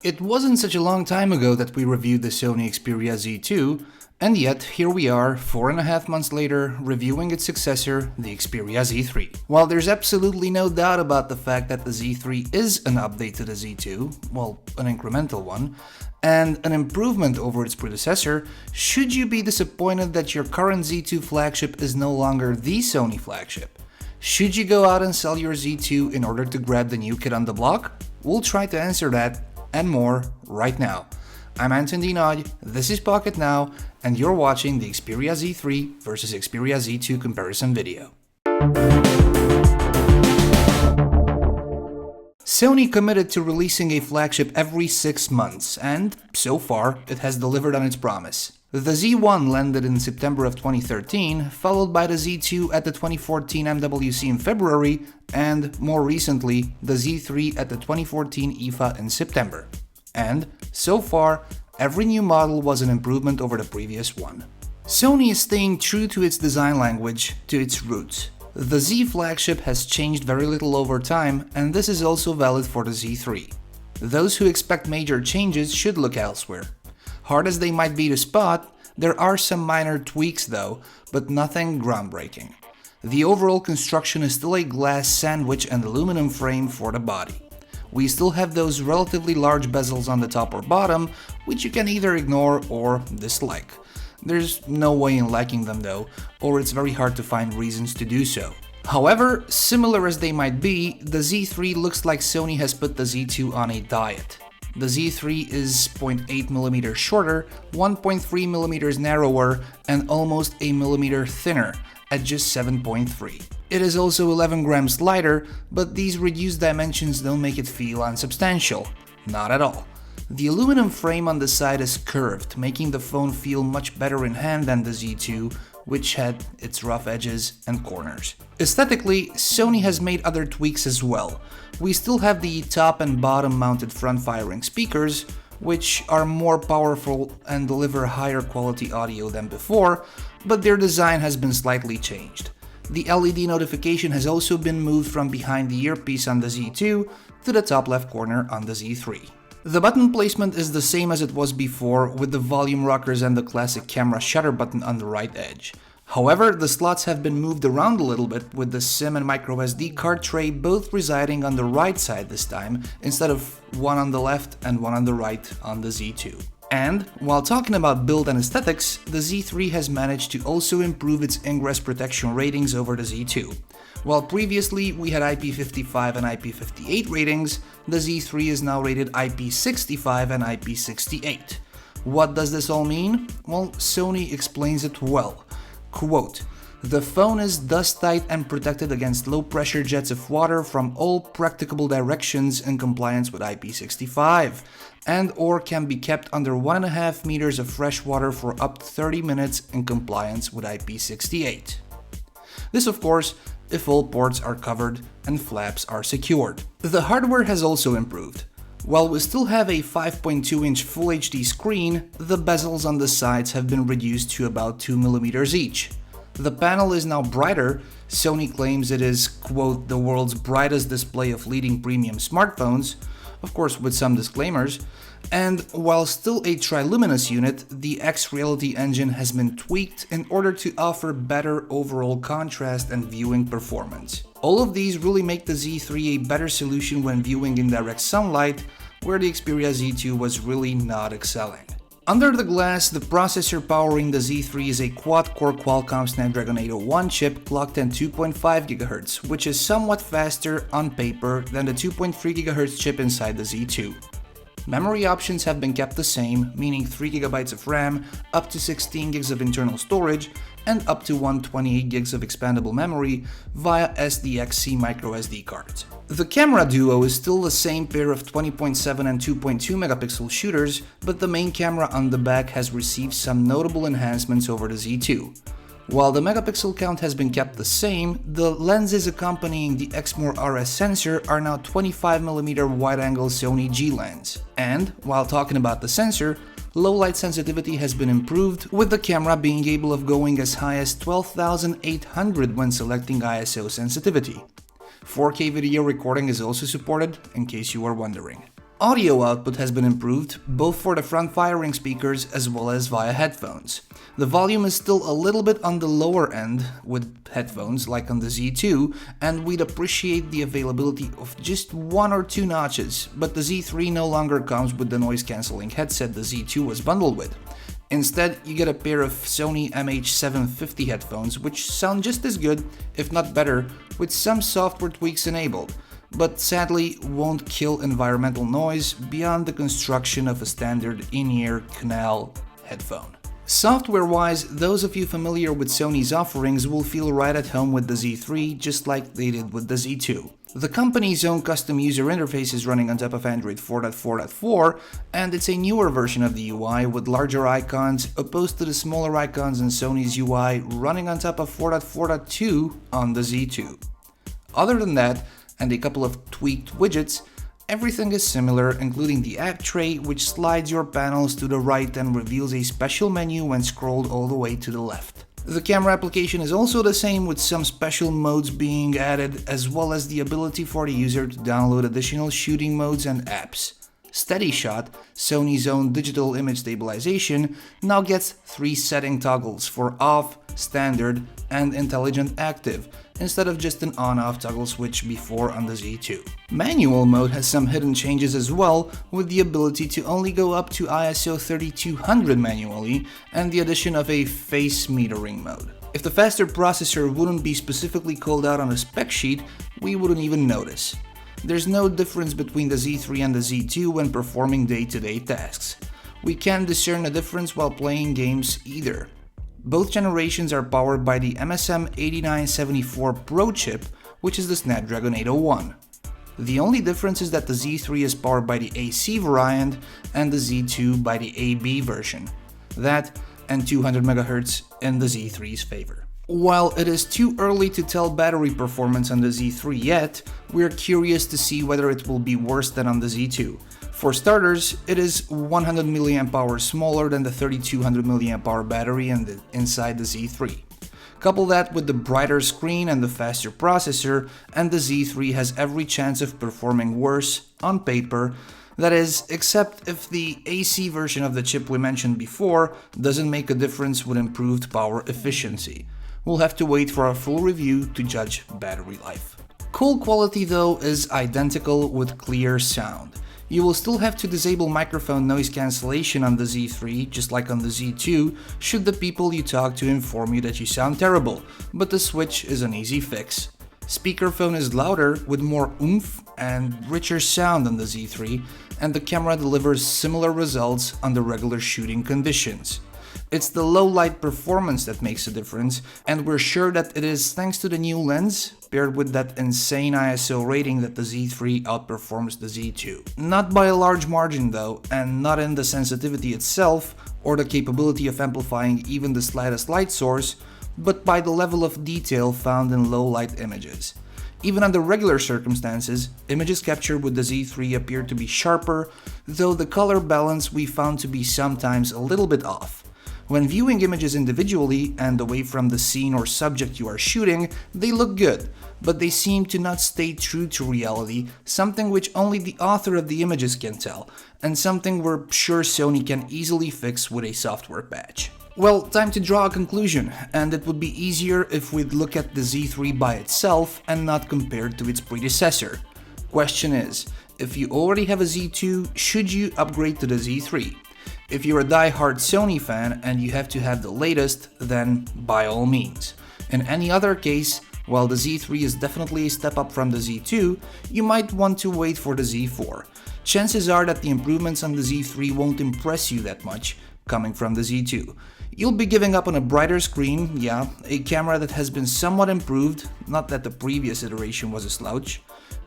It wasn't such a long time ago that we reviewed the Sony Xperia Z2, and yet here we are, 4.5 months later, reviewing its successor, the Xperia Z3. While there's absolutely no doubt about the fact that the Z3 is an update to the Z2, well, an incremental one, and an improvement over its predecessor, should you be disappointed that your current Z2 flagship is no longer the Sony flagship? Should you go out and sell your Z2 in order to grab the new kid on the block? We'll try to answer that and more right now. I'm Anton Nagy, this is Pocketnow, and you're watching the Xperia Z3 versus Xperia Z2 comparison video. Sony committed to releasing a flagship every 6 months, and so far, it has delivered on its promise. The Z1 landed in September of 2013, followed by the Z2 at the 2014 MWC in February, and more recently, the Z3 at the 2014 IFA in September. And, so far, every new model was an improvement over the previous one. Sony is staying true to its design language, to its roots. The Z flagship has changed very little over time, and this is also valid for the Z3. Those who expect major changes should look elsewhere. Hard as they might be to spot, there are some minor tweaks though, but nothing groundbreaking. The overall construction is still a glass sandwich and aluminum frame for the body. We still have those relatively large bezels on the top or bottom, which you can either ignore or dislike. There's no way in liking them though, or it's very hard to find reasons to do so. However, similar as they might be, the Z3 looks like Sony has put the Z2 on a diet. The Z3 is 0.8mm shorter, 1.3mm narrower, and almost a millimeter thinner, at just 7.3. It is also 11 grams lighter, but these reduced dimensions don't make it feel unsubstantial. Not at all. The aluminum frame on the side is curved, making the phone feel much better in hand than the Z2, which had its rough edges and corners. Aesthetically, Sony has made other tweaks as well. We still have the top and bottom mounted front-firing speakers, which are more powerful and deliver higher quality audio than before, but their design has been slightly changed. The LED notification has also been moved from behind the earpiece on the Z2 to the top left corner on the Z3. The button placement is the same as it was before, with the volume rockers and the classic camera shutter button on the right edge. However, the slots have been moved around a little bit, with the SIM and microSD card tray both residing on the right side this time, instead of one on the left and one on the right on the Z2. And, while talking about build and aesthetics, the Z3 has managed to also improve its ingress protection ratings over the Z2. While previously we had IP55 and IP58 ratings, the Z3 is now rated IP65 and IP68. What does this all mean? Well, Sony explains it well. Quote, "The phone is dust tight and protected against low pressure jets of water from all practicable directions in compliance with IP65, and or can be kept under 1.5 meters of fresh water for up to 30 minutes in compliance with IP68. This, of course, if all ports are covered and flaps are secured. The hardware has also improved. While we still have a 5.2-inch Full HD screen, the bezels on the sides have been reduced to about 2mm each. The panel is now brighter. Sony claims it is, quote, "the world's brightest display of leading premium smartphones," of course with some disclaimers, and while still a triluminous unit, the X-Reality engine has been tweaked in order to offer better overall contrast and viewing performance. All of these really make the Z3 a better solution when viewing in direct sunlight, where the Xperia Z2 was really not excelling. Under the glass, the processor powering the Z3 is a quad-core Qualcomm Snapdragon 801 chip clocked at 2.5 GHz, which is somewhat faster on paper than the 2.3 GHz chip inside the Z2. Memory options have been kept the same, meaning 3 GB of RAM, up to 16 GB of internal storage, and up to 128 GB of expandable memory via SDXC microSD cards. The camera duo is still the same pair of 20.7 and 2.2 megapixel shooters, but the main camera on the back has received some notable enhancements over the Z2. While the megapixel count has been kept the same, the lenses accompanying the Exmor RS sensor are now 25mm wide-angle Sony G lens. And, while talking about the sensor, low light sensitivity has been improved, with the camera being able of going as high as 12,800 when selecting ISO sensitivity. 4K video recording is also supported, in case you are wondering. Audio output has been improved, both for the front-firing speakers as well as via headphones. The volume is still a little bit on the lower end with headphones like on the Z2, and we'd appreciate the availability of just 1 or 2 notches, but the Z3 no longer comes with the noise-cancelling headset the Z2 was bundled with. Instead, you get a pair of Sony MH750 headphones, which sound just as good, if not better, with some software tweaks enabled, but sadly won't kill environmental noise beyond the construction of a standard in-ear canal headphone. Software-wise, those of you familiar with Sony's offerings will feel right at home with the Z3, just like they did with the Z2. The company's own custom user interface is running on top of Android 4.4.4, and it's a newer version of the UI with larger icons opposed to the smaller icons in Sony's UI running on top of 4.4.2 on the Z2. Other than that, and a couple of tweaked widgets, everything is similar, including the app tray, which slides your panels to the right and reveals a special menu when scrolled all the way to the left. The camera application is also the same, with some special modes being added, as well as the ability for the user to download additional shooting modes and apps. Steady Shot, Sony's own digital image stabilization, now gets 3 setting toggles for off, standard, and intelligent active, instead of just an on-off toggle switch before on the Z2. Manual mode has some hidden changes as well, with the ability to only go up to ISO 3200 manually, and the addition of a face metering mode. If the faster processor wouldn't be specifically called out on a spec sheet, we wouldn't even notice. There's no difference between the Z3 and the Z2 when performing day-to-day tasks. We can't discern a difference while playing games either. Both generations are powered by the MSM 8974 Pro chip, which is the Snapdragon 801. The only difference is that the Z3 is powered by the AC variant and the Z2 by the AB version. That and 200 MHz in the Z3's favor. While it is too early to tell battery performance on the Z3 yet, we're curious to see whether it will be worse than on the Z2. For starters, it is 100 mAh smaller than the 3200 mAh battery inside the Z3. Couple that with the brighter screen and the faster processor, and the Z3 has every chance of performing worse on paper. That is, except if the AC version of the chip we mentioned before doesn't make a difference with improved power efficiency. We'll have to wait for a full review to judge battery life. Call quality though is identical with clear sound. You will still have to disable microphone noise cancellation on the Z3, just like on the Z2, should the people you talk to inform you that you sound terrible, but the switch is an easy fix. Speakerphone is louder with more oomph and richer sound on the Z3, and the camera delivers similar results under regular shooting conditions. It's the low light performance that makes a difference, and we're sure that it is thanks to the new lens, paired with that insane ISO rating, that the Z3 outperforms the Z2. Not by a large margin though, and not in the sensitivity itself, or the capability of amplifying even the slightest light source, but by the level of detail found in low light images. Even under regular circumstances, images captured with the Z3 appear to be sharper, though the color balance we found to be sometimes a little bit off. When viewing images individually and away from the scene or subject you are shooting, they look good, but they seem to not stay true to reality, something which only the author of the images can tell, and something we're sure Sony can easily fix with a software patch. Well, time to draw a conclusion, and it would be easier if we'd look at the Z3 by itself and not compared to its predecessor. Question is, if you already have a Z2, should you upgrade to the Z3? If you're a die-hard Sony fan and you have to have the latest, then by all means. In any other case, while the Z3 is definitely a step up from the Z2, you might want to wait for the Z4. Chances are that the improvements on the Z3 won't impress you that much, coming from the Z2. You'll be giving up on a brighter screen, yeah, a camera that has been somewhat improved, not that the previous iteration was a slouch,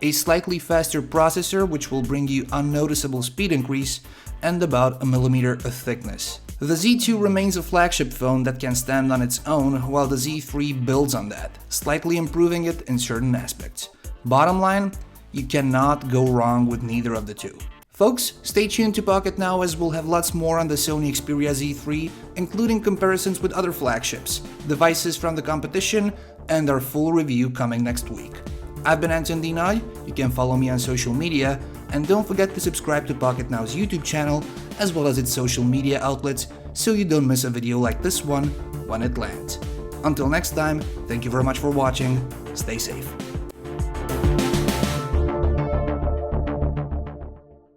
a slightly faster processor which will bring you unnoticeable speed increase, and about 1 millimeter of thickness. The Z2 remains a flagship phone that can stand on its own, while the Z3 builds on that, slightly improving it in certain aspects. Bottom line, you cannot go wrong with neither of the two. Folks, stay tuned to Pocketnow as we'll have lots more on the Sony Xperia Z3, including comparisons with other flagships, devices from the competition, and our full review coming next week. I've been Anton the Nagy. You can follow me on social media and don't forget to subscribe to Pocketnow's YouTube channel as well as its social media outlets so you don't miss a video like this one when it lands. Until next time, thank you very much for watching, stay safe.